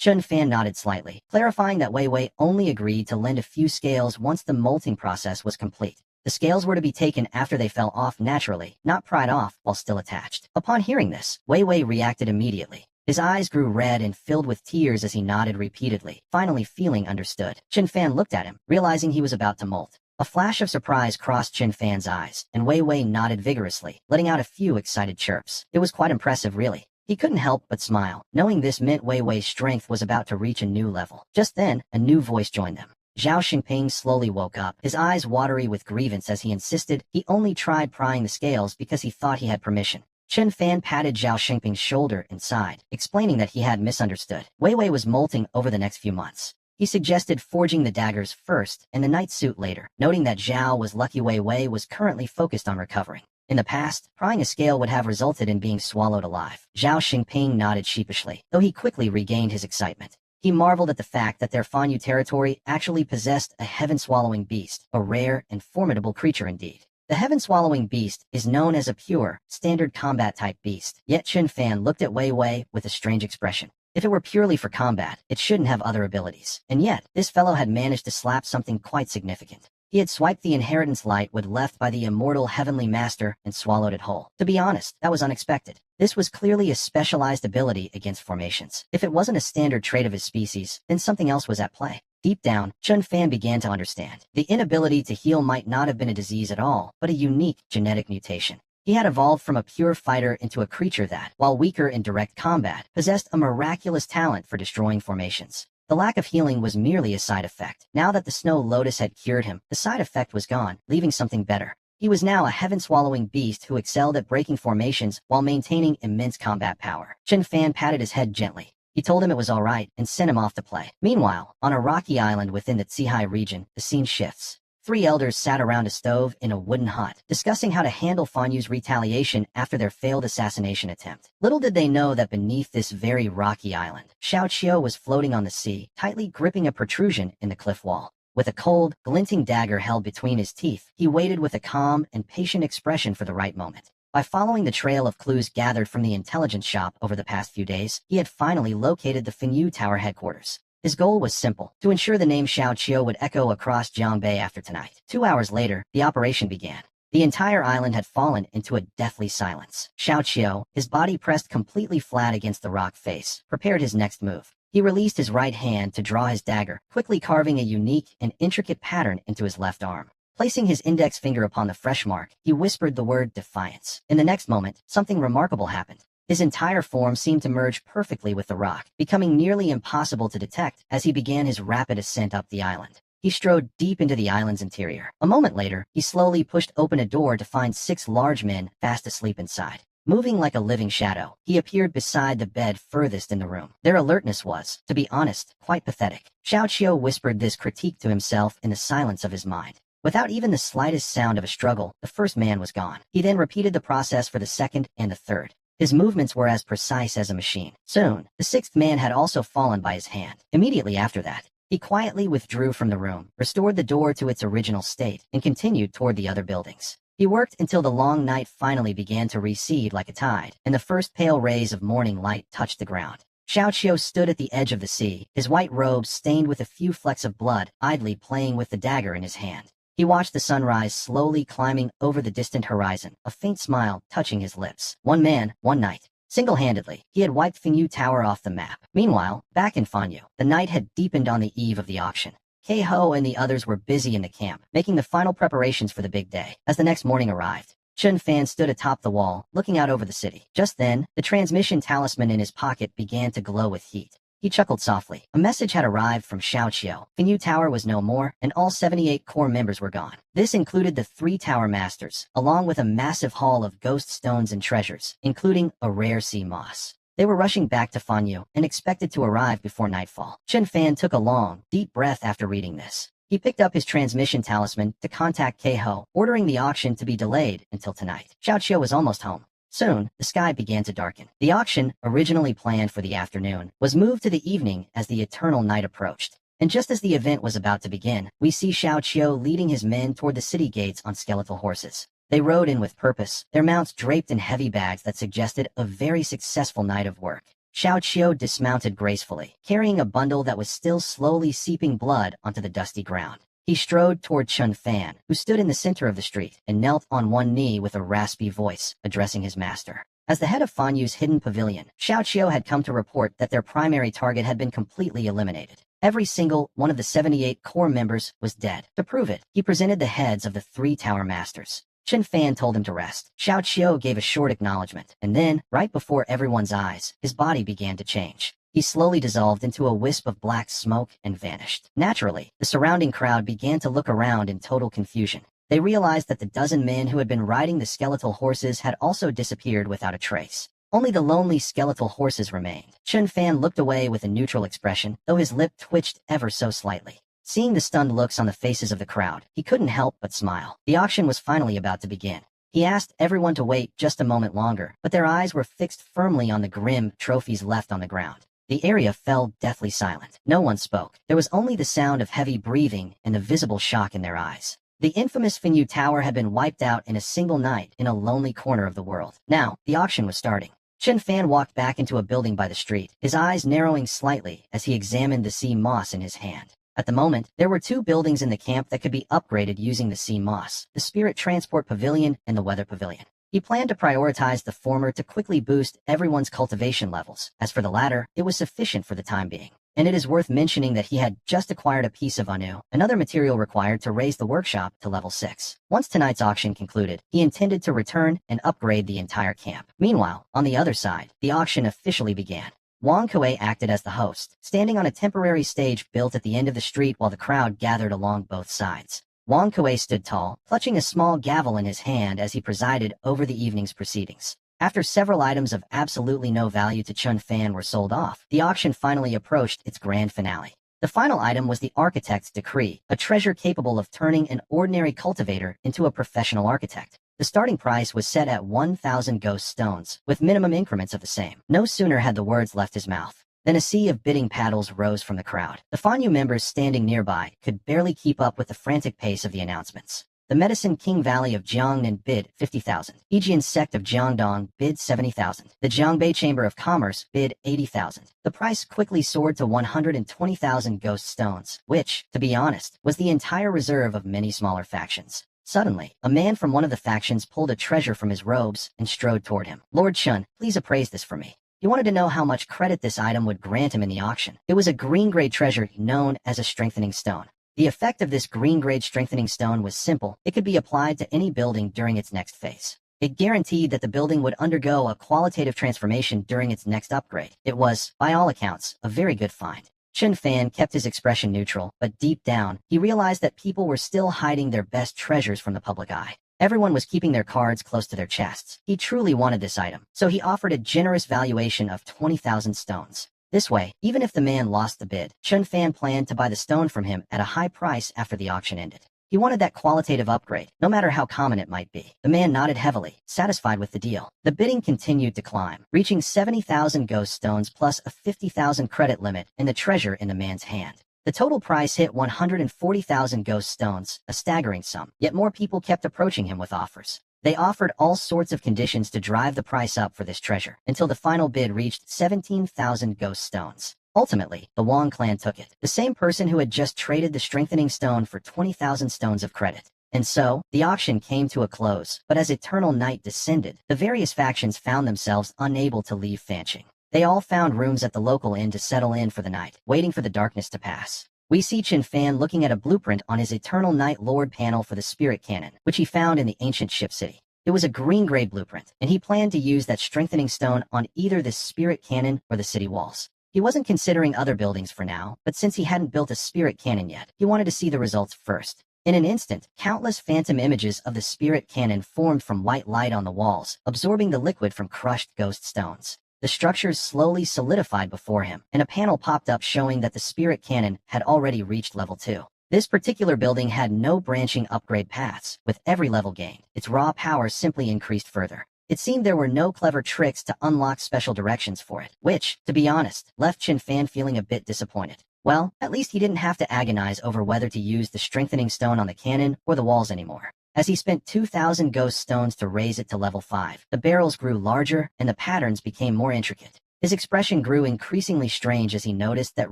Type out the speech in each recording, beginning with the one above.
Chun Fan nodded slightly, clarifying that Wei Wei only agreed to lend a few scales once the molting process was complete. The scales were to be taken after they fell off naturally, not pried off while still attached. Upon hearing this, Wei Wei reacted immediately. His eyes grew red and filled with tears as he nodded repeatedly, finally feeling understood. Chun Fan looked at him, realizing he was about to molt. A flash of surprise crossed Chun Fan's eyes, and Wei Wei nodded vigorously, letting out a few excited chirps. It was quite impressive, really. He couldn't help but smile, knowing this meant Wei Wei's strength was about to reach a new level. Just then, a new voice joined them. Zhao Xingping slowly woke up, his eyes watery with grievance as he insisted he only tried prying the scales because he thought he had permission. Chun Fan patted Zhao Xingping's shoulder and sighed, explaining that he had misunderstood. Wei Wei was molting over the next few months. He suggested forging the daggers first and the night suit later, noting that Zhao was lucky Wei Wei was currently focused on recovering. In the past, prying a scale would have resulted in being swallowed alive. Zhao Xingping nodded sheepishly, though he quickly regained his excitement. He marveled at the fact that their Fanyu territory actually possessed a heaven-swallowing beast, a rare and formidable creature indeed. The heaven-swallowing beast is known as a pure, standard combat-type beast, yet Chun Fan looked at Wei Wei with a strange expression. If it were purely for combat, it shouldn't have other abilities. And yet, this fellow had managed to slap something quite significant. He had swiped the inheritance light with left by the immortal heavenly master and swallowed it whole. To be honest, that was unexpected. This was clearly a specialized ability against formations. If it wasn't a standard trait of his species, then something else was at play. Deep down, Chun Fan began to understand. The inability to heal might not have been a disease at all, but a unique genetic mutation. He had evolved from a pure fighter into a creature that, while weaker in direct combat, possessed a miraculous talent for destroying formations. The lack of healing was merely a side effect. Now that the Snow Lotus had cured him, the side effect was gone, leaving something better. He was now a heaven-swallowing beast who excelled at breaking formations while maintaining immense combat power. Chun Fan patted his head gently. He told him it was all right and sent him off to play. Meanwhile, on a rocky island within the Zihai region, the scene shifts. Three elders sat around a stove in a wooden hut, discussing how to handle Fanyu's retaliation after their failed assassination attempt. Little did they know that beneath this very rocky island, Xiao Qiu was floating on the sea, tightly gripping a protrusion in the cliff wall. With a cold, glinting dagger held between his teeth, he waited with a calm and patient expression for the right moment. By following the trail of clues gathered from the intelligence shop over the past few days, he had finally located the Fenyu Tower headquarters. His goal was simple, to ensure the name Xiao Qiu would echo across Jiangbei after tonight. 2 hours later, the operation began. The entire island had fallen into a deathly silence. Xiao Qiu, his body pressed completely flat against the rock face, prepared his next move. He released his right hand to draw his dagger, quickly carving a unique and intricate pattern into his left arm. Placing his index finger upon the fresh mark, he whispered the word defiance. In the next moment, something remarkable happened. His entire form seemed to merge perfectly with the rock, becoming nearly impossible to detect as he began his rapid ascent up the island. He strode deep into the island's interior. A moment later, he slowly pushed open a door to find 6 large men fast asleep inside. Moving like a living shadow, he appeared beside the bed furthest in the room. Their alertness was, to be honest, quite pathetic. Xiao Qiu whispered this critique to himself in the silence of his mind. Without even the slightest sound of a struggle, the first man was gone. He then repeated the process for the second and the third. His movements were as precise as a machine. Soon, the 6th man had also fallen by his hand. Immediately after that, he quietly withdrew from the room, restored the door to its original state, and continued toward the other buildings. He worked until the long night finally began to recede like a tide, and the first pale rays of morning light touched the ground. Xiao Qiu stood at the edge of the sea, his white robe stained with a few flecks of blood, idly playing with the dagger in his hand. He watched the sunrise slowly climbing over the distant horizon, a faint smile touching his lips. One man, one night. Single-handedly, he had wiped Fenyu Tower off the map. Meanwhile, back in Fanyu, the night had deepened on the eve of the auction. Kei-Ho and the others were busy in the camp, making the final preparations for the big day. As the next morning arrived, Chun Fan stood atop the wall, looking out over the city. Just then, the transmission talisman in his pocket began to glow with heat. He chuckled softly. A message had arrived from Xiao Qiu. Fenyu Tower was no more, and all 78 core members were gone. This included the 3 tower masters, along with a massive haul of ghost stones and treasures, including a rare sea moss. They were rushing back to Fanyu and expected to arrive before nightfall. Chun Fan took a long, deep breath after reading this. He picked up his transmission talisman to contact Kei-Ho, ordering the auction to be delayed until tonight. Xiao Qiu was almost home. Soon, the sky began to darken. The auction, originally planned for the afternoon, was moved to the evening as the eternal night approached. And just as the event was about to begin, we see Xiao Qiu leading his men toward the city gates on skeletal horses. They rode in with purpose, their mounts draped in heavy bags that suggested a very successful night of work. Xiao Qiu dismounted gracefully, carrying a bundle that was still slowly seeping blood onto the dusty ground. He strode toward Chun Fan, who stood in the center of the street, and knelt on one knee with a raspy voice, addressing his master. As the head of Fan Yu's hidden pavilion, Xiao Qiu had come to report that their primary target had been completely eliminated. Every single one of the 78 core members was dead. To prove it, he presented the heads of the 3 tower masters. Chun Fan told him to rest. Xiao Qiu gave a short acknowledgement, and then, right before everyone's eyes, his body began to change. He slowly dissolved into a wisp of black smoke and vanished. Naturally, the surrounding crowd began to look around in total confusion. They realized that the dozen men who had been riding the skeletal horses had also disappeared without a trace. Only the lonely skeletal horses remained. Chun Fan looked away with a neutral expression, though his lip twitched ever so slightly. Seeing the stunned looks on the faces of the crowd, he couldn't help but smile. The auction was finally about to begin. He asked everyone to wait just a moment longer, but their eyes were fixed firmly on the grim trophies left on the ground. The area fell deathly silent. No one spoke. There was only the sound of heavy breathing and the visible shock in their eyes. The infamous Fan Yu Tower had been wiped out in a single night in a lonely corner of the world. Now, the auction was starting. Chun Fan walked back into a building by the street, his eyes narrowing slightly as he examined the sea moss in his hand. At the moment, there were 2 buildings in the camp that could be upgraded using the sea moss, the Spirit Transport Pavilion and the Weather Pavilion. He planned to prioritize the former to quickly boost everyone's cultivation levels. As for the latter, it was sufficient for the time being. And it is worth mentioning that he had just acquired a piece of Anu, another material required to raise the workshop to level 6. Once tonight's auction concluded, he intended to return and upgrade the entire camp. Meanwhile, on the other side, the auction officially began. Wang Kuei acted as the host, standing on a temporary stage built at the end of the street while the crowd gathered along both sides. Wang Kuei stood tall, clutching a small gavel in his hand as he presided over the evening's proceedings. After several items of absolutely no value to Chun Fan were sold off, the auction finally approached its grand finale. The final item was the Architect's Decree, a treasure capable of turning an ordinary cultivator into a professional architect. The starting price was set at 1,000 ghost stones, with minimum increments of the same. No sooner had the words left his mouth than a sea of bidding paddles rose from the crowd. The Fan Yu members standing nearby could barely keep up with the frantic pace of the announcements. The Medicine King Valley of Jiangnan bid 50,000. Yijian Sect of Jiangdong bid 70,000. The Jiangbei Chamber of Commerce bid 80,000. The price quickly soared to 120,000 ghost stones, which, to be honest, was the entire reserve of many smaller factions. Suddenly, a man from one of the factions pulled a treasure from his robes and strode toward him. Lord Chun, please appraise this for me. He wanted to know how much credit this item would grant him in the auction. It was a green-grade treasure known as a strengthening stone. The effect of this green-grade strengthening stone was simple. It could be applied to any building during its next phase. It guaranteed that the building would undergo a qualitative transformation during its next upgrade. It was, by all accounts, a very good find. Chun Fan kept his expression neutral, but deep down, he realized that people were still hiding their best treasures from the public eye. Everyone was keeping their cards close to their chests. He truly wanted this item, so he offered a generous valuation of 20,000 stones. This way, even if the man lost the bid, Chun Fan planned to buy the stone from him at a high price after the auction ended. He wanted that qualitative upgrade, no matter how common it might be. The man nodded heavily, satisfied with the deal. The bidding continued to climb, reaching 70,000 ghost stones plus a 50,000 credit limit and the treasure in the man's hand. The total price hit 140,000 ghost stones, a staggering sum, yet more people kept approaching him with offers. They offered all sorts of conditions to drive the price up for this treasure, until the final bid reached 17,000 ghost stones. Ultimately, the Wang clan took it, the same person who had just traded the strengthening stone for 20,000 stones of credit. And so, the auction came to a close, but as eternal night descended, the various factions found themselves unable to leave Fancheng. They all found rooms at the local inn to settle in for the night, waiting for the darkness to pass. We see Chun Fan looking at a blueprint on his Eternal Night Lord panel for the Spirit Cannon, which he found in the ancient ship city. It was a green-gray blueprint, and he planned to use that strengthening stone on either the Spirit Cannon or the city walls. He wasn't considering other buildings for now, but since he hadn't built a Spirit Cannon yet, he wanted to see the results first. In an instant, countless phantom images of the Spirit Cannon formed from white light on the walls, absorbing the liquid from crushed ghost stones. The structures slowly solidified before him, and a panel popped up showing that the Spirit Cannon had already reached level 2. This particular building had no branching upgrade paths. With every level gained, its raw power simply increased further. It seemed there were no clever tricks to unlock special directions for it, which, to be honest, left Chun Fan feeling a bit disappointed. Well, at least he didn't have to agonize over whether to use the strengthening stone on the cannon or the walls anymore. As he spent 2,000 ghost stones to raise it to level 5, the barrels grew larger and the patterns became more intricate. His expression grew increasingly strange as he noticed that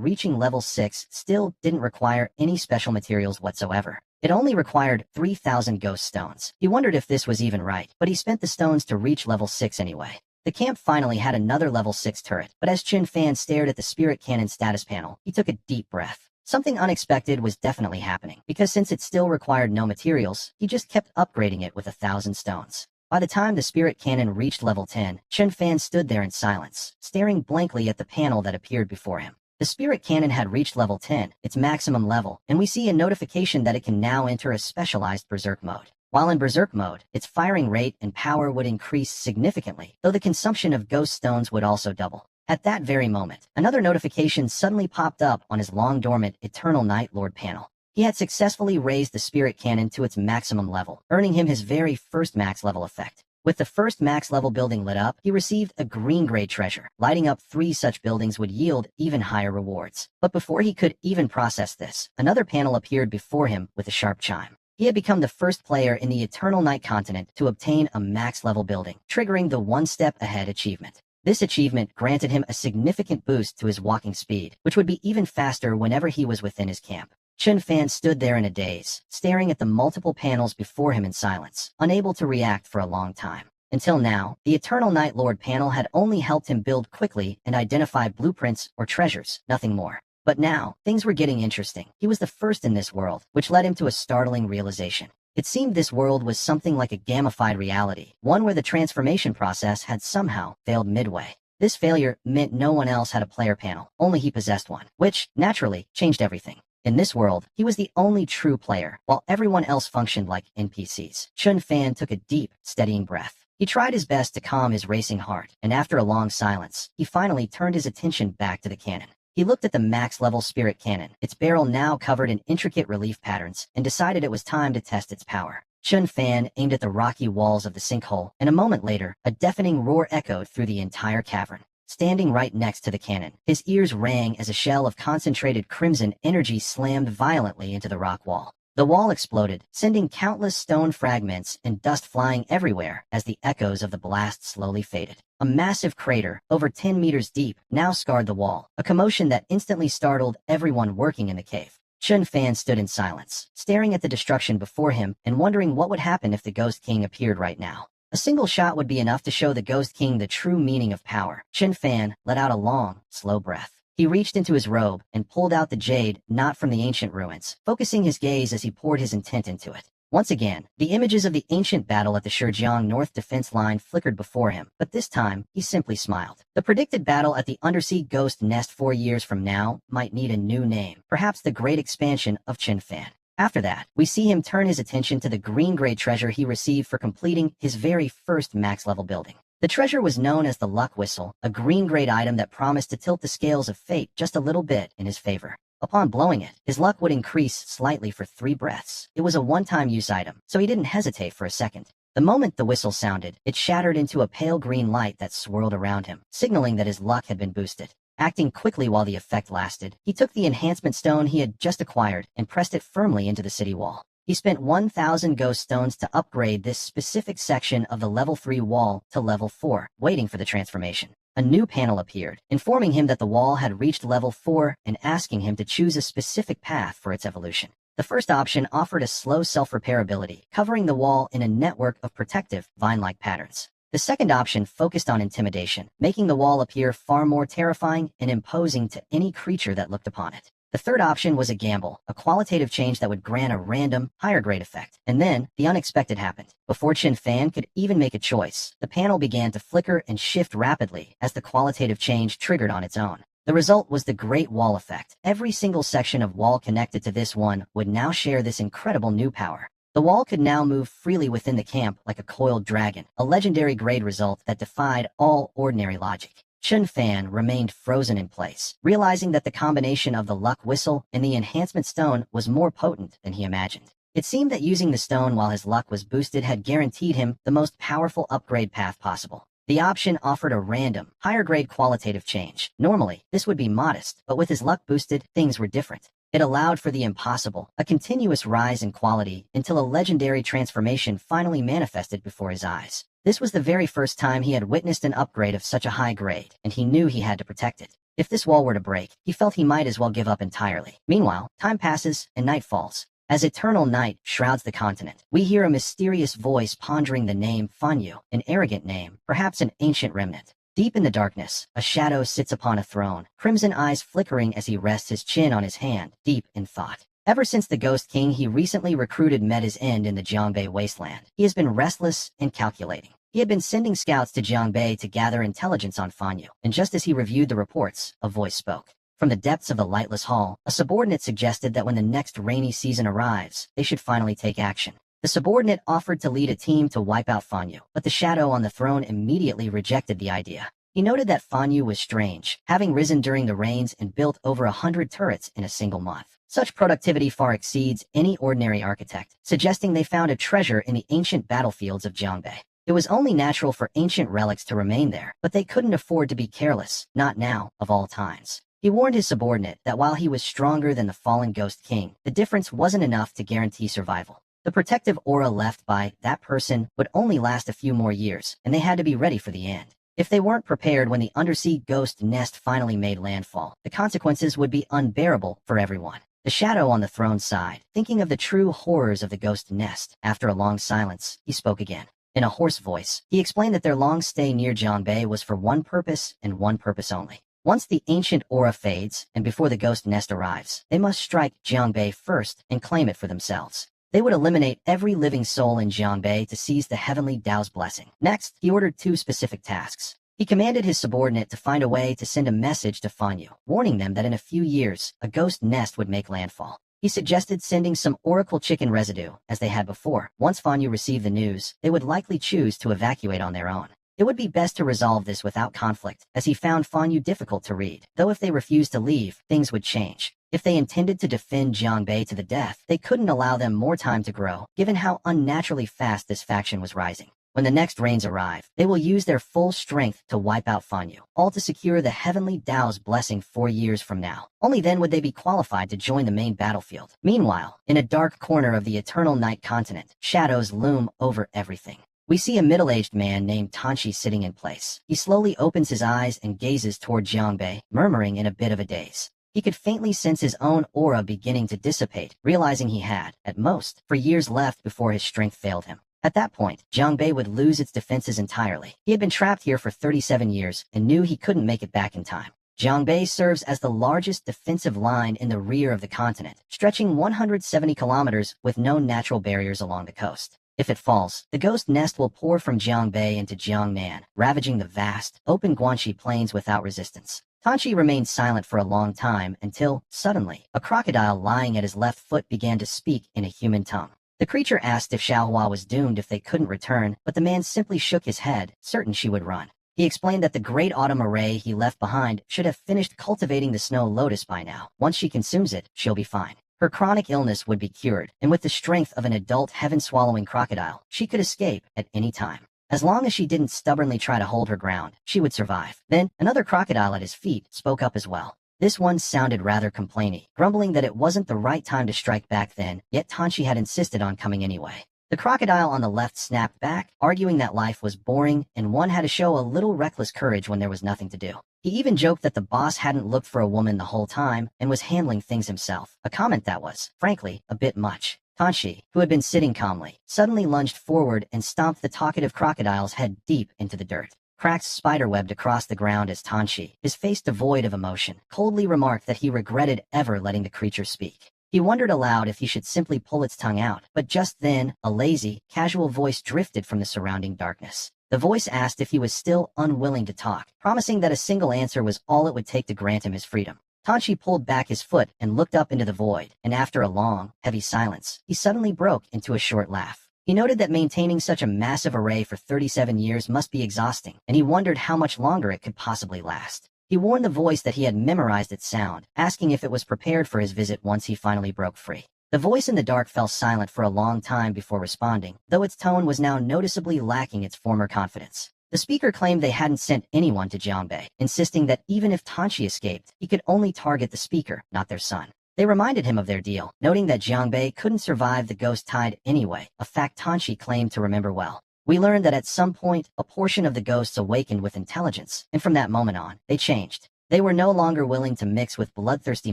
reaching level 6 still didn't require any special materials whatsoever. It only required 3,000 ghost stones. He wondered if this was even right, but he spent the stones to reach level 6 anyway. The camp finally had another level 6 turret, but as Chen Fan stared at the spirit cannon status panel, he took a deep breath. Something unexpected was definitely happening, because since it still required no materials, he just kept upgrading it with 1,000 stones. By the time the spirit cannon reached level 10, Chen Fan stood there in silence, staring blankly at the panel that appeared before him. The spirit cannon had reached level 10, its maximum level, and we see a notification that it can now enter a specialized berserk mode. While in berserk mode, its firing rate and power would increase significantly, though the consumption of ghost stones would also double. At that very moment, another notification suddenly popped up on his long-dormant Eternal Night Lord panel. He had successfully raised the spirit cannon to its maximum level, earning him his very first max level effect. With the first max level building lit up, he received a green-gray treasure. Lighting up 3 such buildings would yield even higher rewards. But before he could even process this, another panel appeared before him with a sharp chime. He had become the first player in the Eternal Night continent to obtain a max level building, triggering the One Step Ahead achievement. This achievement granted him a significant boost to his walking speed, which would be even faster whenever he was within his camp. Chen Fan stood there in a daze, staring at the multiple panels before him in silence, unable to react for a long time. Until now, the Eternal Night Lord panel had only helped him build quickly and identify blueprints or treasures, nothing more. But now, things were getting interesting. He was the first in this world, which led him to a startling realization. It seemed this world was something like a gamified reality, one where the transformation process had somehow failed midway. This failure meant no one else had a player panel, only he possessed one, which, naturally, changed everything. In this world, he was the only true player, while everyone else functioned like NPCs. Chen Fan took a deep, steadying breath. He tried his best to calm his racing heart, and after a long silence, he finally turned his attention back to the cannon. He looked at the max-level spirit cannon, its barrel now covered in intricate relief patterns, and decided it was time to test its power. Chen Fan aimed at the rocky walls of the sinkhole, and a moment later, a deafening roar echoed through the entire cavern. Standing right next to the cannon, his ears rang as a shell of concentrated crimson energy slammed violently into the rock wall. The wall exploded, sending countless stone fragments and dust flying everywhere as the echoes of the blast slowly faded. A massive crater, over 10 meters deep, now scarred the wall, a commotion that instantly startled everyone working in the cave. Chen Fan stood in silence, staring at the destruction before him and wondering what would happen if the Ghost King appeared right now. A single shot would be enough to show the Ghost King the true meaning of power. Chen Fan let out a long, slow breath. He reached into his robe and pulled out the jade knot from the ancient ruins, focusing his gaze as he poured his intent into it. Once again, the images of the ancient battle at the Shijiang North defense line flickered before him, but this time, he simply smiled. The predicted battle at the undersea ghost nest 4 years from now might need a new name, perhaps the Great Expansion of Chen Fan. After that, we see him turn his attention to the green-gray treasure he received for completing his very first max-level building. The treasure was known as the Luck Whistle, a green-grade item that promised to tilt the scales of fate just a little bit in his favor. Upon blowing it, his luck would increase slightly for 3 breaths. It was a one-time use item, so he didn't hesitate for a second. The moment the whistle sounded, it shattered into a pale green light that swirled around him, signaling that his luck had been boosted. Acting quickly while the effect lasted, he took the enhancement stone he had just acquired and pressed it firmly into the city wall. He spent 1,000 ghost stones to upgrade this specific section of the level 3 wall to level 4, waiting for the transformation. A new panel appeared, informing him that the wall had reached level 4 and asking him to choose a specific path for its evolution. The first option offered a slow self-repairability, covering the wall in a network of protective, vine-like patterns. The second option focused on intimidation, making the wall appear far more terrifying and imposing to any creature that looked upon it. The third option was a gamble, a qualitative change that would grant a random, higher-grade effect. And then, the unexpected happened. Before Chen Fan could even make a choice, the panel began to flicker and shift rapidly as the qualitative change triggered on its own. The result was the Great Wall Effect. Every single section of wall connected to this one would now share this incredible new power. The wall could now move freely within the camp like a coiled dragon, a legendary grade result that defied all ordinary logic. Chen Fan remained frozen in place, realizing that the combination of the luck whistle and the enhancement stone was more potent than he imagined. It seemed that using the stone while his luck was boosted had guaranteed him the most powerful upgrade path possible. The option offered a random, higher-grade qualitative change. Normally, this would be modest, but with his luck boosted, things were different. It allowed for the impossible, a continuous rise in quality until a legendary transformation finally manifested before his eyes. This was the very first time he had witnessed an upgrade of such a high grade, and he knew he had to protect it. If this wall were to break, he felt he might as well give up entirely. Meanwhile, time passes and night falls. As eternal night shrouds the continent, we hear a mysterious voice pondering the name Fanyu, an arrogant name, perhaps an ancient remnant. Deep in the darkness, a shadow sits upon a throne, crimson eyes flickering as he rests his chin on his hand, deep in thought. Ever since the Ghost King he recently recruited met his end in the Jiangbei wasteland, he has been restless and calculating. He had been sending scouts to Jiangbei to gather intelligence on Fanyu, and just as he reviewed the reports, a voice spoke. From the depths of the lightless hall, a subordinate suggested that when the next rainy season arrives, they should finally take action. The subordinate offered to lead a team to wipe out Fanyu, but the shadow on the throne immediately rejected the idea. He noted that Fanyu was strange, having risen during the rains and built over 100 turrets in a single month. Such productivity far exceeds any ordinary architect, suggesting they found a treasure in the ancient battlefields of Jiangbei. It was only natural for ancient relics to remain there, but they couldn't afford to be careless, not now, of all times. He warned his subordinate that while he was stronger than the fallen Ghost King, the difference wasn't enough to guarantee survival. The protective aura left by that person would only last a few more years, and they had to be ready for the end. If they weren't prepared when the undersea ghost nest finally made landfall, the consequences would be unbearable for everyone. The shadow on the throne sighed, thinking of the true horrors of the ghost nest. After a long silence, he spoke again. In a hoarse voice, he explained that their long stay near Jiangbei was for one purpose and one purpose only. Once the ancient aura fades, and before the ghost nest arrives, they must strike Jiangbei first and claim it for themselves. They would eliminate every living soul in Jiangbei to seize the heavenly Tao's blessing. Next, he ordered 2 specific tasks. He commanded his subordinate to find a way to send a message to Fanyu, warning them that in a few years, a ghost nest would make landfall. He suggested sending some oracle chicken residue, as they had before. Once Fanyu received the news, they would likely choose to evacuate on their own. It would be best to resolve this without conflict, as he found Fanyu difficult to read. Though if they refused to leave, things would change. If they intended to defend Jiangbei to the death, they couldn't allow them more time to grow, given how unnaturally fast this faction was rising. When the next rains arrive, they will use their full strength to wipe out Fanyu, all to secure the heavenly Tao's blessing 4 years from now. Only then would they be qualified to join the main battlefield. Meanwhile, in a dark corner of the eternal night continent, shadows loom over everything. We see a middle-aged man named Tanshi sitting in place. He slowly opens his eyes and gazes toward Jiangbei, murmuring in a bit of a daze. He could faintly sense his own aura beginning to dissipate, realizing he had, at most, for years left before his strength failed him. At that point, Jiangbei would lose its defenses entirely. He had been trapped here for 37 years and knew he couldn't make it back in time. Jiangbei serves as the largest defensive line in the rear of the continent, stretching 170 kilometers with no natural barriers along the coast. If it falls, the ghost nest will pour from Jiangbei into Jiangnan, ravaging the vast, open Guanxi plains without resistance. Tanshi remained silent for a long time until, suddenly, a crocodile lying at his left foot began to speak in a human tongue. The creature asked if Xiaohua was doomed if they couldn't return, but the man simply shook his head, certain she would run. He explained that the great autumn array he left behind should have finished cultivating the snow lotus by now. Once she consumes it, she'll be fine. Her chronic illness would be cured, and with the strength of an adult heaven-swallowing crocodile, she could escape at any time. As long as she didn't stubbornly try to hold her ground, she would survive. Then, another crocodile at his feet spoke up as well. This one sounded rather complainy, grumbling that it wasn't the right time to strike back then, yet Tanshi had insisted on coming anyway. The crocodile on the left snapped back, arguing that life was boring and one had to show a little reckless courage when there was nothing to do. He even joked that the boss hadn't looked for a woman the whole time and was handling things himself, a comment that was, frankly, a bit much. Tanshi, who had been sitting calmly, suddenly lunged forward and stomped the talkative crocodile's head deep into the dirt. Cracks spiderwebbed across the ground as Tanshi, his face devoid of emotion, coldly remarked that he regretted ever letting the creature speak. He wondered aloud if he should simply pull its tongue out, but just then, a lazy, casual voice drifted from the surrounding darkness. The voice asked if he was still unwilling to talk, promising that a single answer was all it would take to grant him his freedom. Tanshi pulled back his foot and looked up into the void, and after a long, heavy silence, he suddenly broke into a short laugh. He noted that maintaining such a massive array for 37 years must be exhausting, and he wondered how much longer it could possibly last. He warned the voice that he had memorized its sound, asking if it was prepared for his visit once he finally broke free. The voice in the dark fell silent for a long time before responding, though its tone was now noticeably lacking its former confidence. The speaker claimed they hadn't sent anyone to Jiangbei, insisting that even if Tanshi escaped, he could only target the speaker, not their son. They reminded him of their deal, noting that Jiangbei couldn't survive the ghost tide anyway, a fact Tanshi claimed to remember well. We learned that at some point, a portion of the ghosts awakened with intelligence, and from that moment on, they changed. They were no longer willing to mix with bloodthirsty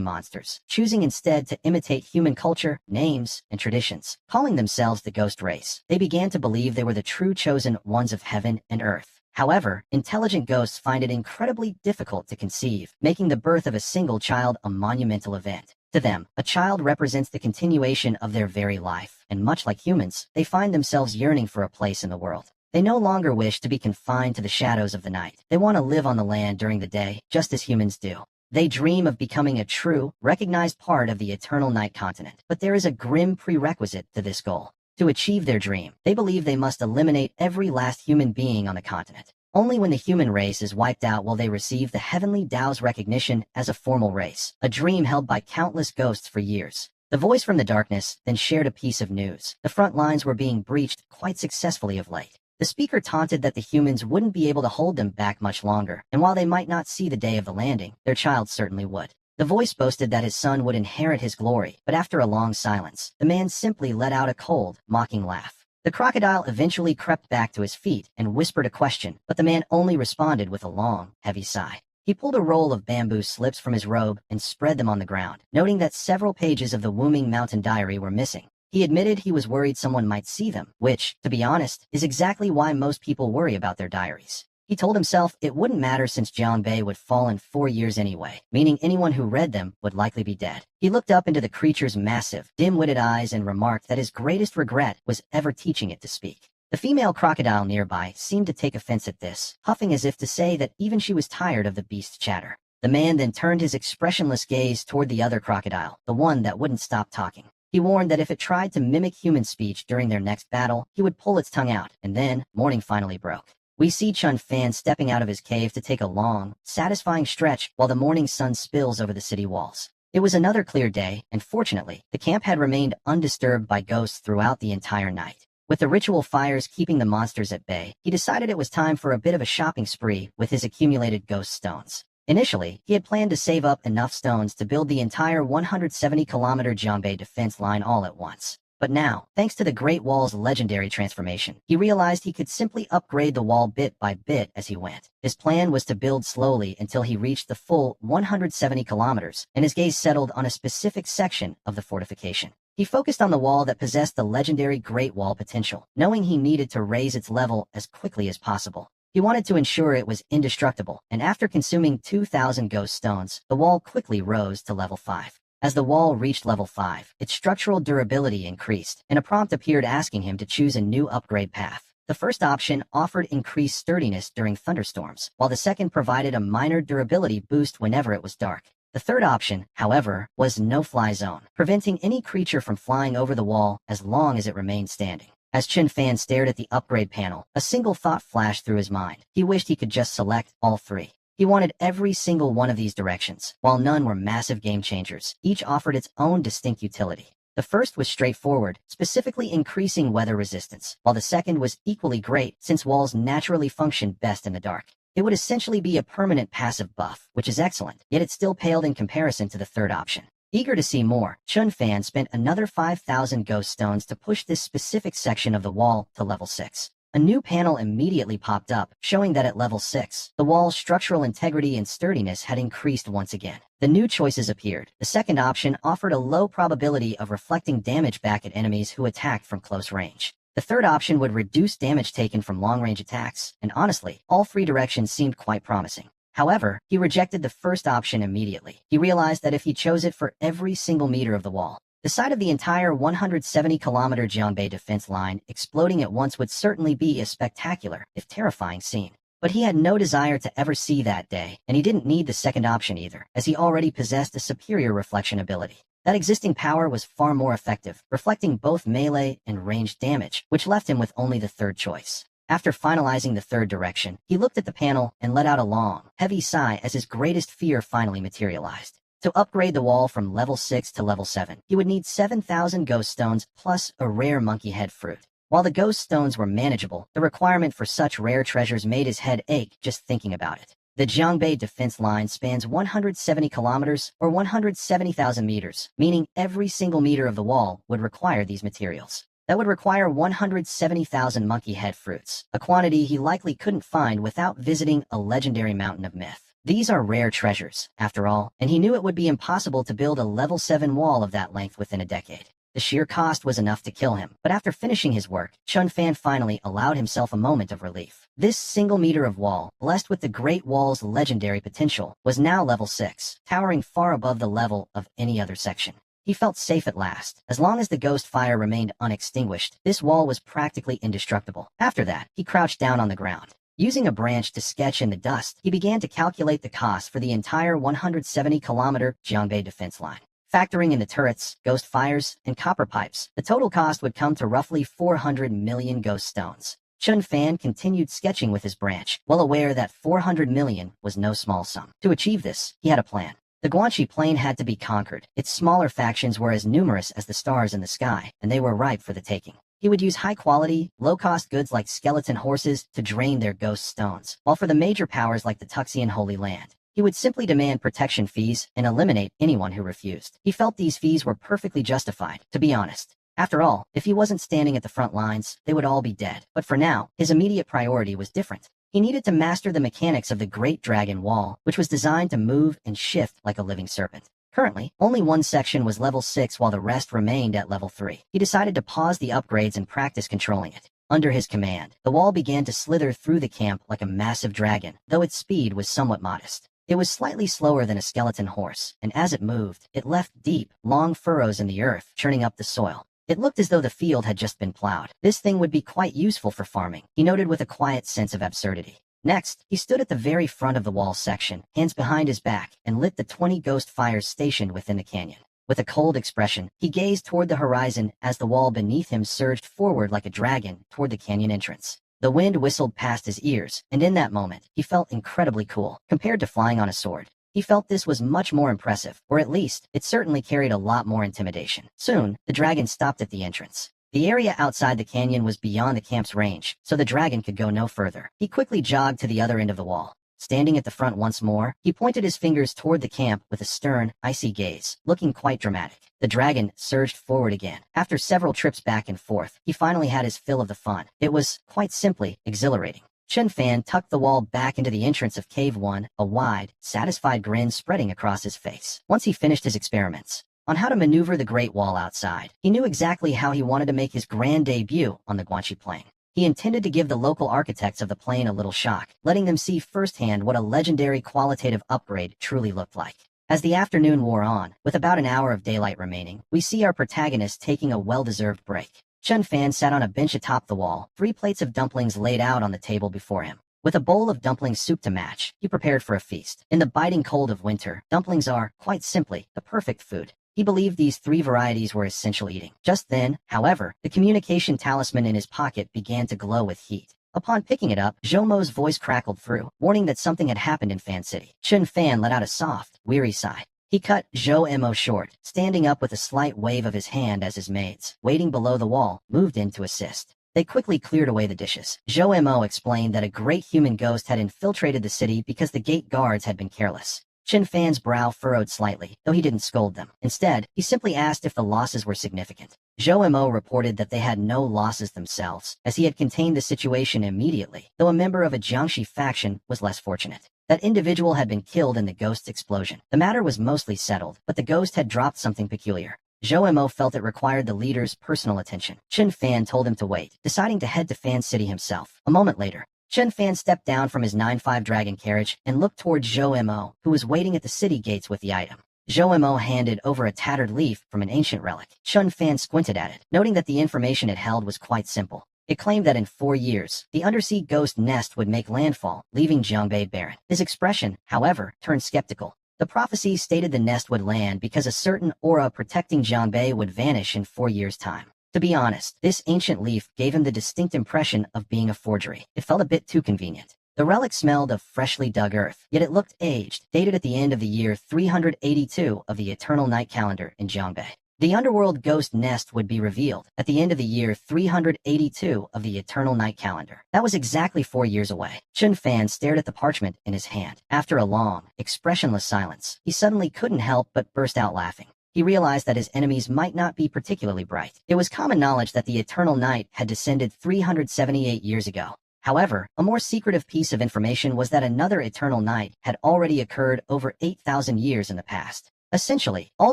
monsters, choosing instead to imitate human culture, names, and traditions. Calling themselves the ghost race, they began to believe they were the true chosen ones of heaven and earth. However, intelligent ghosts find it incredibly difficult to conceive, making the birth of a single child a monumental event. To them, a child represents the continuation of their very life, and much like humans, they find themselves yearning for a place in the world. They no longer wish to be confined to the shadows of the night. They want to live on the land during the day, just as humans do. They dream of becoming a true, recognized part of the eternal night continent. But there is a grim prerequisite to this goal. To achieve their dream, they believe they must eliminate every last human being on the continent. Only when the human race is wiped out will they receive the heavenly Tao's recognition as a formal race, a dream held by countless ghosts for years. The voice from the darkness then shared a piece of news. The front lines were being breached quite successfully of late. The speaker taunted that the humans wouldn't be able to hold them back much longer, and while they might not see the day of the landing, their child certainly would. The voice boasted that his son would inherit his glory, but after a long silence, the man simply let out a cold, mocking laugh. The crocodile eventually crept back to his feet and whispered a question, but the man only responded with a long, heavy sigh. He pulled a roll of bamboo slips from his robe and spread them on the ground, noting that several pages of the Wooming Mountain Diary were missing. He admitted he was worried someone might see them, which, to be honest, is exactly why most people worry about their diaries. He told himself it wouldn't matter since Jianbei would fall in 4 years anyway, meaning anyone who read them would likely be dead. He looked up into the creature's massive, dim-witted eyes and remarked that his greatest regret was ever teaching it to speak. The female crocodile nearby seemed to take offense at this, huffing as if to say that even she was tired of the beast's chatter. The man then turned his expressionless gaze toward the other crocodile, the one that wouldn't stop talking. He warned that if it tried to mimic human speech during their next battle, he would pull its tongue out, and then, morning finally broke. We see Chun Fan stepping out of his cave to take a long, satisfying stretch while the morning sun spills over the city walls. It was another clear day, and fortunately, the camp had remained undisturbed by ghosts throughout the entire night. With the ritual fires keeping the monsters at bay, he decided it was time for a bit of a shopping spree with his accumulated ghost stones. Initially, he had planned to save up enough stones to build the entire 170-kilometer Jianbei defense line all at once. But now, thanks to the Great Wall's legendary transformation, he realized he could simply upgrade the wall bit by bit as he went. His plan was to build slowly until he reached the full 170 kilometers, and his gaze settled on a specific section of the fortification. He focused on the wall that possessed the legendary Great Wall potential, knowing he needed to raise its level as quickly as possible. He wanted to ensure it was indestructible, and after consuming 2,000 ghost stones, the wall quickly rose to level 5. As the wall reached level 5, its structural durability increased, and a prompt appeared asking him to choose a new upgrade path. The first option offered increased sturdiness during thunderstorms, while the second provided a minor durability boost whenever it was dark. The third option, however, was no-fly zone, preventing any creature from flying over the wall as long as it remained standing. As Chun Fan stared at the upgrade panel, a single thought flashed through his mind. He wished he could just select all three. He wanted every single one of these directions. While none were massive game changers, each offered its own distinct utility. The first was straightforward, specifically increasing weather resistance, while the second was equally great since walls naturally function best in the dark. It would essentially be a permanent passive buff, which is excellent, yet it still paled in comparison to the third option. Eager to see more, Chun Fan spent another 5,000 ghost stones to push this specific section of the wall to level 6. A new panel immediately popped up, showing that at level 6, the wall's structural integrity and sturdiness had increased once again. The new choices appeared. The second option offered a low probability of reflecting damage back at enemies who attacked from close range. The third option would reduce damage taken from long-range attacks, and honestly, all three directions seemed quite promising. However, he rejected the first option immediately. He realized that if he chose it for every single meter of the wall, the sight of the entire 170-kilometer Jianbei defense line exploding at once would certainly be a spectacular, if terrifying, scene. But he had no desire to ever see that day, and he didn't need the second option either, as he already possessed a superior reflection ability. That existing power was far more effective, reflecting both melee and ranged damage, which left him with only the third choice. After finalizing the third direction, he looked at the panel and let out a long, heavy sigh as his greatest fear finally materialized. To upgrade the wall from level 6 to level 7, he would need 7,000 ghost stones plus a rare monkey head fruit. While the ghost stones were manageable, the requirement for such rare treasures made his head ache just thinking about it. The Jianbei defense line spans 170 kilometers or 170,000 meters, meaning every single meter of the wall would require these materials. That would require 170,000 monkey head fruits, a quantity he likely couldn't find without visiting a legendary mountain of myth. These are rare treasures, after all, and he knew it would be impossible to build a level 7 wall of that length within a decade. The sheer cost was enough to kill him, but after finishing his work, Chun Fan finally allowed himself a moment of relief. This single meter of wall, blessed with the Great Wall's legendary potential, was now level 6, towering far above the level of any other section. He felt safe at last. As long as the ghost fire remained unextinguished, this wall was practically indestructible. After that, he crouched down on the ground. Using a branch to sketch in the dust, he began to calculate the cost for the entire 170-kilometer Jiangbei defense line. Factoring in the turrets, ghost fires, and copper pipes, the total cost would come to roughly 400 million ghost stones. Chun Fan continued sketching with his branch, well aware that 400 million was no small sum. To achieve this, he had a plan. The Guanxi Plain had to be conquered. Its smaller factions were as numerous as the stars in the sky, and they were ripe for the taking. He would use high-quality, low-cost goods like skeleton horses to drain their ghost stones, while for the major powers like the Tuxian Holy Land, he would simply demand protection fees and eliminate anyone who refused. He felt these fees were perfectly justified, to be honest. After all, if he wasn't standing at the front lines, they would all be dead. But for now, his immediate priority was different. He needed to master the mechanics of the Great Dragon Wall, which was designed to move and shift like a living serpent. Currently, only one section was level 6 while the rest remained at level 3. He decided to pause the upgrades and practice controlling it. Under his command, the wall began to slither through the camp like a massive dragon, though its speed was somewhat modest. It was slightly slower than a skeleton horse, and as it moved, it left deep, long furrows in the earth, churning up the soil. It looked as though the field had just been plowed. This thing would be quite useful for farming, he noted with a quiet sense of absurdity. Next, he stood at the very front of the wall section, hands behind his back, and lit the 20 ghost fires stationed within the canyon. With a cold expression, he gazed toward the horizon as the wall beneath him surged forward like a dragon toward the canyon entrance. The wind whistled past his ears, and in that moment, he felt incredibly cool. Compared to flying on a sword, he felt this was much more impressive, or at least, it certainly carried a lot more intimidation. Soon, the dragon stopped at the entrance. The area outside the canyon was beyond the camp's range, so the dragon could go no further. He quickly jogged to the other end of the wall. Standing at the front once more, he pointed his fingers toward the camp with a stern, icy gaze, looking quite dramatic. The dragon surged forward again. After several trips back and forth, he finally had his fill of the fun. It was, quite simply, exhilarating. Chun Fan tucked the wall back into the entrance of Cave 1, a wide, satisfied grin spreading across his face. Once he finished his experiments on how to maneuver the Great Wall outside, he knew exactly how he wanted to make his grand debut on the Guanxi Plain. He intended to give the local architects of the plain a little shock, letting them see firsthand what a legendary qualitative upgrade truly looked like. As the afternoon wore on, with about an hour of daylight remaining, we see our protagonist taking a well-deserved break. Chun Fan sat on a bench atop the wall, 3 plates of dumplings laid out on the table before him. With a bowl of dumpling soup to match, he prepared for a feast. In the biting cold of winter, dumplings are, quite simply, the perfect food. He believed these 3 varieties were essential eating. Just then, however, the communication talisman in his pocket began to glow with heat. Upon picking it up, Zhoumo's voice crackled through, warning that something had happened in Fan City. Chun Fan let out a soft, weary sigh. He cut Zhou short, standing up with a slight wave of his hand as his maids, waiting below the wall, moved in to assist. They quickly cleared away the dishes. Zhou explained that a great human ghost had infiltrated the city because the gate guards had been careless. Chun Fan's brow furrowed slightly, though he didn't scold them. Instead, he simply asked if the losses were significant. Zhou reported that they had no losses themselves, as he had contained the situation immediately, though a member of a Jiangxi faction was less fortunate. That individual had been killed in the ghost's explosion. The matter was mostly settled, but the ghost had dropped something peculiar. Zhou felt it required the leader's personal attention. Chun Fan told him to wait, deciding to head to Fan City himself. A moment later, Chun Fan stepped down from his 9-5 dragon carriage and looked towards Zhou, who was waiting at the city gates with the item. Zhou handed over a tattered leaf from an ancient relic. Chun Fan squinted at it, noting that the information it held was quite simple. It claimed that in 4 years, the undersea ghost nest would make landfall, leaving Jiangbei barren. His expression, however, turned skeptical. The prophecy stated the nest would land because a certain aura protecting Jiangbei would vanish in 4 years' time. To be honest, this ancient leaf gave him the distinct impression of being a forgery. It felt a bit too convenient. The relic smelled of freshly dug earth, yet it looked aged, dated at the end of the year 382 of the eternal night calendar in Jiangbei. The underworld ghost nest would be revealed at the end of the year 382 of the eternal night calendar. That was exactly 4 years away. Chun Fan stared at the parchment in his hand. After a long, expressionless silence, he suddenly couldn't help but burst out laughing. he realized that his enemies might not be particularly bright. It was common knowledge that the eternal night had descended 378 years ago. However, a more secretive piece of information was that another eternal night had already occurred over 8,000 years in the past. Essentially, all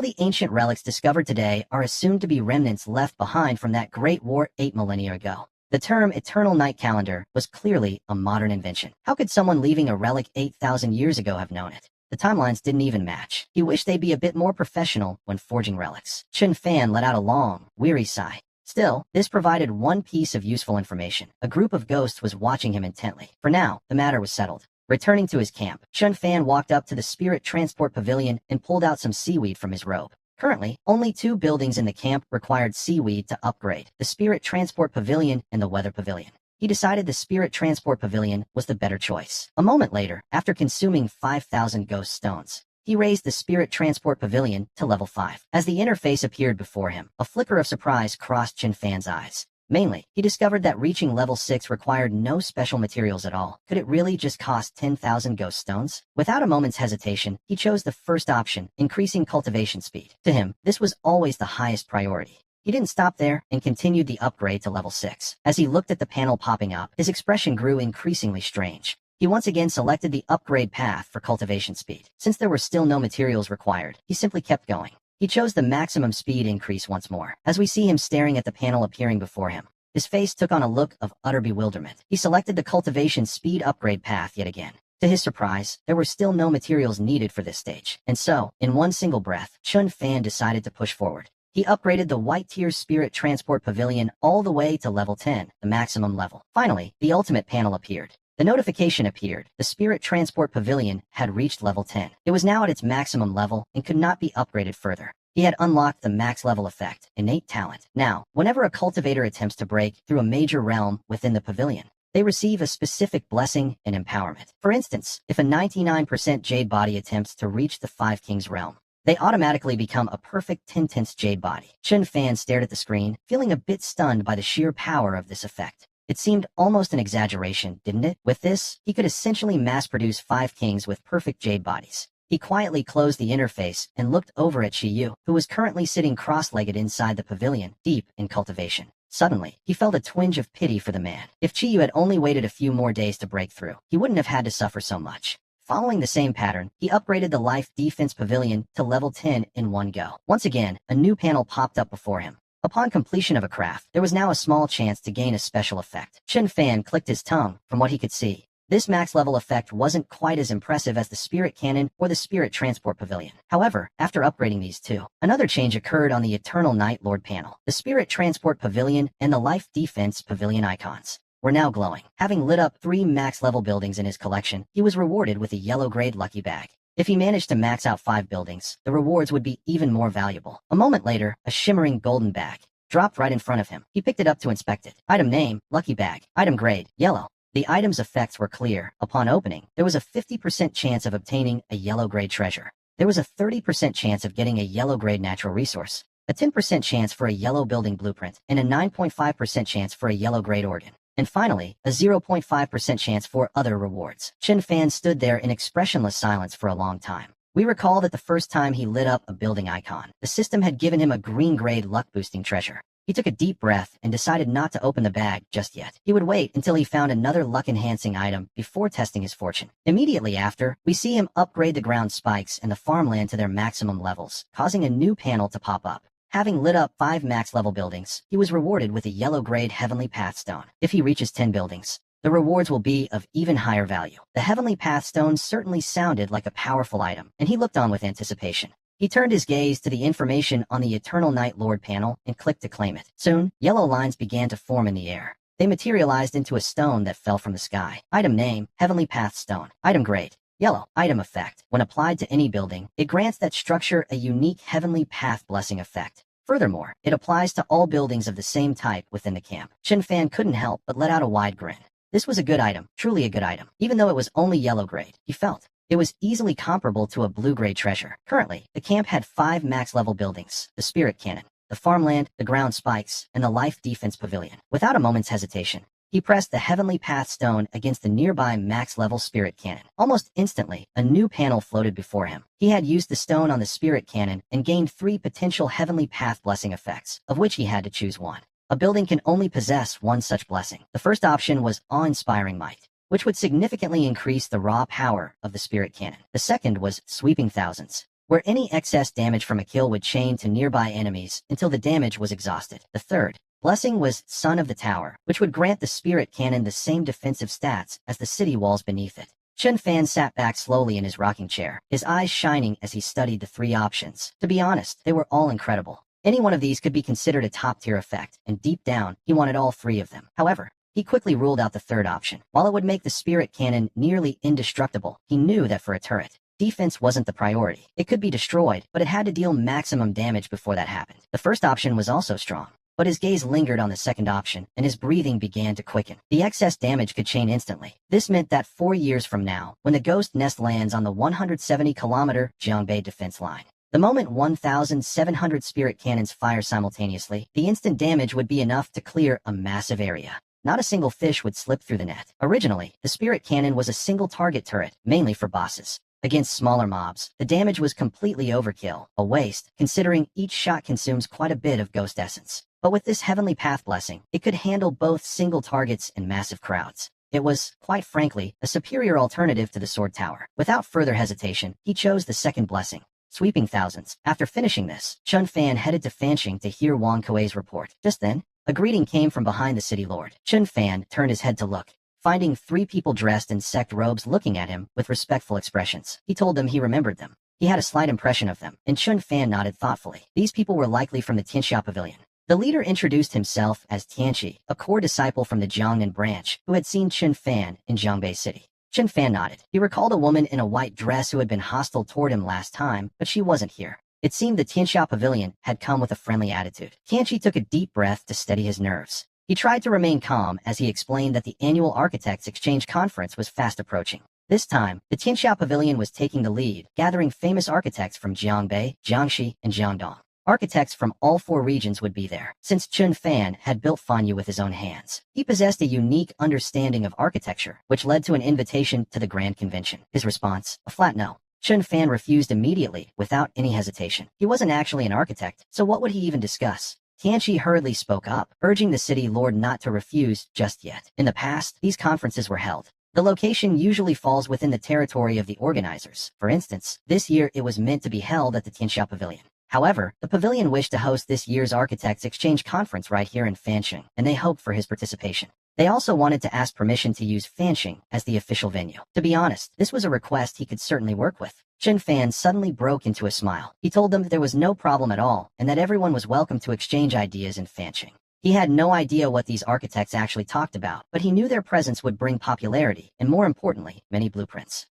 the ancient relics discovered today are assumed to be remnants left behind from that great war 8 millennia ago. The term eternal night calendar was clearly a modern invention. How could someone leaving a relic 8,000 years ago have known it? The timelines didn't even match. He wished they'd be a bit more professional when forging relics. Chen Fan let out a long, weary sigh. Still, this provided one piece of useful information. A group of ghosts was watching him intently. For now, the matter was settled. Returning to his camp, Chen Fan walked up to the Spirit Transport Pavilion and pulled out some seaweed from his robe. Currently, only 2 buildings in the camp required seaweed to upgrade: the Spirit Transport Pavilion and the Weather Pavilion. He decided the Spirit Transport Pavilion was the better choice. A moment later, after consuming 5,000 ghost stones, he raised the Spirit Transport Pavilion to level 5. As the interface appeared before him, a flicker of surprise crossed Chen Fan's eyes. Mainly, he discovered that reaching level 6 required no special materials at all. Could it really just cost 10,000 ghost stones? Without a moment's hesitation, he chose the first option, increasing cultivation speed. To him, this was always the highest priority. He didn't stop there and continued the upgrade to level 6. As he looked at the panel popping up, his expression grew increasingly strange. He once again selected the upgrade path for cultivation speed. Since there were still no materials required, he simply kept going. He chose the maximum speed increase once more. As we see him staring at the panel appearing before him, his face took on a look of utter bewilderment. He selected the cultivation speed upgrade path yet again. To his surprise, there were still no materials needed for this stage. And so, in one single breath, Chen Fan decided to push forward. He upgraded the White Tier Spirit Transport Pavilion all the way to level 10, the maximum level. Finally, the ultimate panel appeared. The notification appeared. The Spirit Transport Pavilion had reached level 10. It was now at its maximum level and could not be upgraded further. He had unlocked the max level effect, innate talent. Now, whenever a cultivator attempts to break through a major realm within the pavilion, they receive a specific blessing and empowerment. For instance, if a 99% Jade body attempts to reach the 5 Kings realm, they automatically become a perfect 10/10 Jade body. Chen Fan stared at the screen, feeling a bit stunned by the sheer power of this effect. It seemed almost an exaggeration, didn't it? With this, he could essentially mass-produce 5 kings with perfect Jade bodies. He quietly closed the interface and looked over at Qiyu, who was currently sitting cross-legged inside the pavilion, deep in cultivation. Suddenly, he felt a twinge of pity for the man. If Qiyu had only waited a few more days to break through, he wouldn't have had to suffer so much. Following the same pattern, he upgraded the Life Defense Pavilion to level 10 in one go. Once again, a new panel popped up before him. Upon completion of a craft, there was now a small chance to gain a special effect. Chen Fan clicked his tongue. From what he could see, this max level effect wasn't quite as impressive as the Spirit Cannon or the Spirit Transport Pavilion. However, after upgrading these two, another change occurred on the Eternal Night Lord panel. The Spirit Transport Pavilion and the Life Defense Pavilion icons were now glowing. Having lit up 3 max level buildings in his collection, he was rewarded with a yellow grade lucky bag. If he managed to max out 5 buildings, the rewards would be even more valuable. A moment later, a shimmering golden bag dropped right in front of him. He picked it up to inspect it. Item name, lucky bag. Item grade, yellow. The item's effects were clear. Upon opening, there was a 50% chance of obtaining a yellow grade treasure. There was a 30% chance of getting a yellow grade natural resource, a 10% chance for a yellow building blueprint, and a 9.5% chance for a yellow grade organ. And finally, a 0.5% chance for other rewards. Chen Fan stood there in expressionless silence for a long time. We recall that the first time he lit up a building icon, the system had given him a green grade luck boosting treasure. He took a deep breath and decided not to open the bag just yet. He would wait until he found another luck enhancing item before testing his fortune. Immediately after, we see him upgrade the ground spikes and the farmland to their maximum levels, causing a new panel to pop up. Having lit up 5 max level buildings, he was rewarded with a yellow grade Heavenly Path Stone. If he reaches 10 buildings, the rewards will be of even higher value. The Heavenly Path Stone certainly sounded like a powerful item, and he looked on with anticipation. He turned his gaze to the information on the Eternal Night Lord panel and clicked to claim it. Soon, yellow lines began to form in the air. They materialized into a stone that fell from the sky. Item name, Heavenly Path Stone. Item grade, yellow. Item effect. When applied to any building, it grants that structure a unique Heavenly Path blessing effect. Furthermore, it applies to all buildings of the same type within the camp. Chen Fan couldn't help but let out a wide grin. This was a good item, truly a good item. Even though it was only yellow grade, he felt it was easily comparable to a blue grade treasure. Currently, the camp had 5 max level buildings: the Spirit Cannon, the farmland, the ground spikes, and the Life Defense Pavilion. Without a moment's hesitation, He pressed the Heavenly Path stone against the nearby max-level spirit cannon. Almost instantly, a new panel floated before him. He had used the stone on the spirit cannon and gained 3 potential Heavenly Path blessing effects, of which he had to choose one. A building can only possess one such blessing. The first option was awe-inspiring might, which would significantly increase the raw power of the spirit cannon. The second was sweeping thousands, where any excess damage from a kill would chain to nearby enemies until the damage was exhausted. The third blessing was Son of the Tower, which would grant the spirit cannon the same defensive stats as the city walls beneath it. Chun Fan sat back slowly in his rocking chair, his eyes shining as he studied the 3 options. To be honest, they were all incredible. Any one of these could be considered a top-tier effect, and deep down, he wanted all 3 of them. However, he quickly ruled out the third option. While it would make the spirit cannon nearly indestructible, he knew that for a turret, defense wasn't the priority. It could be destroyed, but it had to deal maximum damage before that happened. The first option was also strong, but his gaze lingered on the second option, and his breathing began to quicken. The excess damage could chain instantly. This meant that 4 years from now, when the Ghost Nest lands on the 170-kilometer Jiangbei defense line, the moment 1,700 spirit cannons fire simultaneously, the instant damage would be enough to clear a massive area. Not a single fish would slip through the net. Originally, the spirit cannon was a single target turret, mainly for bosses. Against smaller mobs, the damage was completely overkill, a waste, considering each shot consumes quite a bit of ghost essence. But with this Heavenly Path blessing, it could handle both single targets and massive crowds. It was, quite frankly, a superior alternative to the Sword Tower. Without further hesitation, he chose the second blessing, sweeping thousands. After finishing this, Chun Fan headed to Fanqing to hear Wang Kuei's report. Just then, a greeting came from behind the city lord. Chun Fan turned his head to look, finding 3 people dressed in sect robes looking at him with respectful expressions. He told them he remembered them. He had a slight impression of them, and Chun Fan nodded thoughtfully. These people were likely from the Tianxia Pavilion. The leader introduced himself as Tianqi, a core disciple from the Jiangnan branch, who had seen Chun Fan in Jiangbei City. Chun Fan nodded. He recalled a woman in a white dress who had been hostile toward him last time, but she wasn't here. It seemed the Tianxia Pavilion had come with a friendly attitude. Tianqi took a deep breath to steady his nerves. He tried to remain calm as he explained that the annual Architects Exchange Conference was fast approaching. This time, the Tianxia Pavilion was taking the lead, gathering famous architects from Jiangbei, Jiangxi, and Jiangdong. Architects from all 4 regions would be there, since Chun Fan had built Fanyu with his own hands. He possessed a unique understanding of architecture, which led to an invitation to the Grand Convention. His response, a flat no. Chun Fan refused immediately, without any hesitation. He wasn't actually an architect, so what would he even discuss? Tianqi hurriedly spoke up, urging the city lord not to refuse just yet. In the past, these conferences were held. The location usually falls within the territory of the organizers. For instance, this year it was meant to be held at the Tianxia Pavilion. However, the pavilion wished to host this year's Architects Exchange Conference right here in Fanqing, and they hoped for his participation. They also wanted to ask permission to use Fanqing as the official venue. To be honest, this was a request he could certainly work with. Chun Fan suddenly broke into a smile. He told them that there was no problem at all, and that everyone was welcome to exchange ideas in Fanqing. He had no idea what these architects actually talked about, but he knew their presence would bring popularity, and more importantly, many blueprints.